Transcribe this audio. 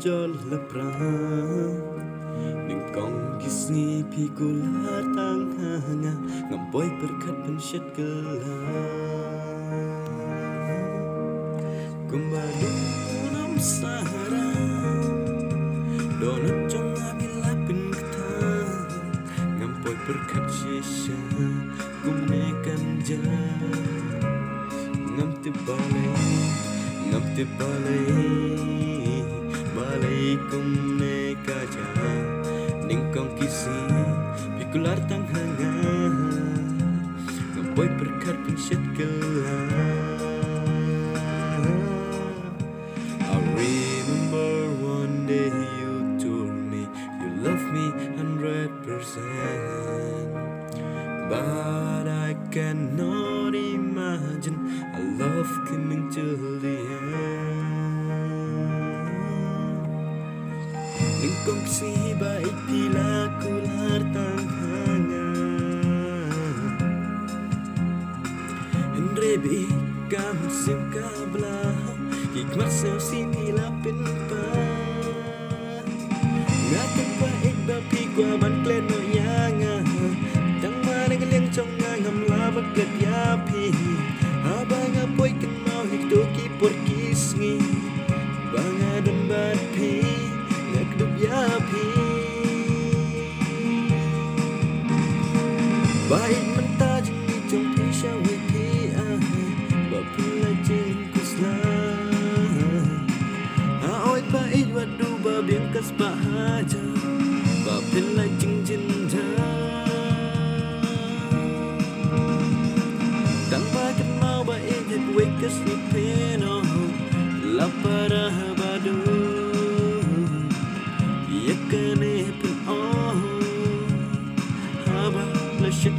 cho leprang ning kong kisni pikular tang hanga ngaboy berkat pensyat gelang kembali nam sahara donut trong abila pin kata ngaboy berkat shisha kumnekan ja ngam te balai kumne kaja ning kong kisi pikular tang hanga ngaboy berkat pensyat gelang I remember one day you told me you love me 100%, but I cannot imagine our love coming till the end. Ning kong si baik bila kular tang hanga Henrebi kam sim kabla hikmat sel si bila pin pa ngatak baik bapi kwa ban klen no yanga tang ma nang liang trong ngang ngam la baklet ya pi abang apoy kan mau hik to ki por kisngi banga dan bat pi ngakdup ya pi baik menta jing trong pi sha wi pi ba pula jing kusla oi baik wadu ba biang kas ba haja ba pula jing jin ja tang ba kan mau ba it wake kas ni peno la para badu yakane pun oh haba la shit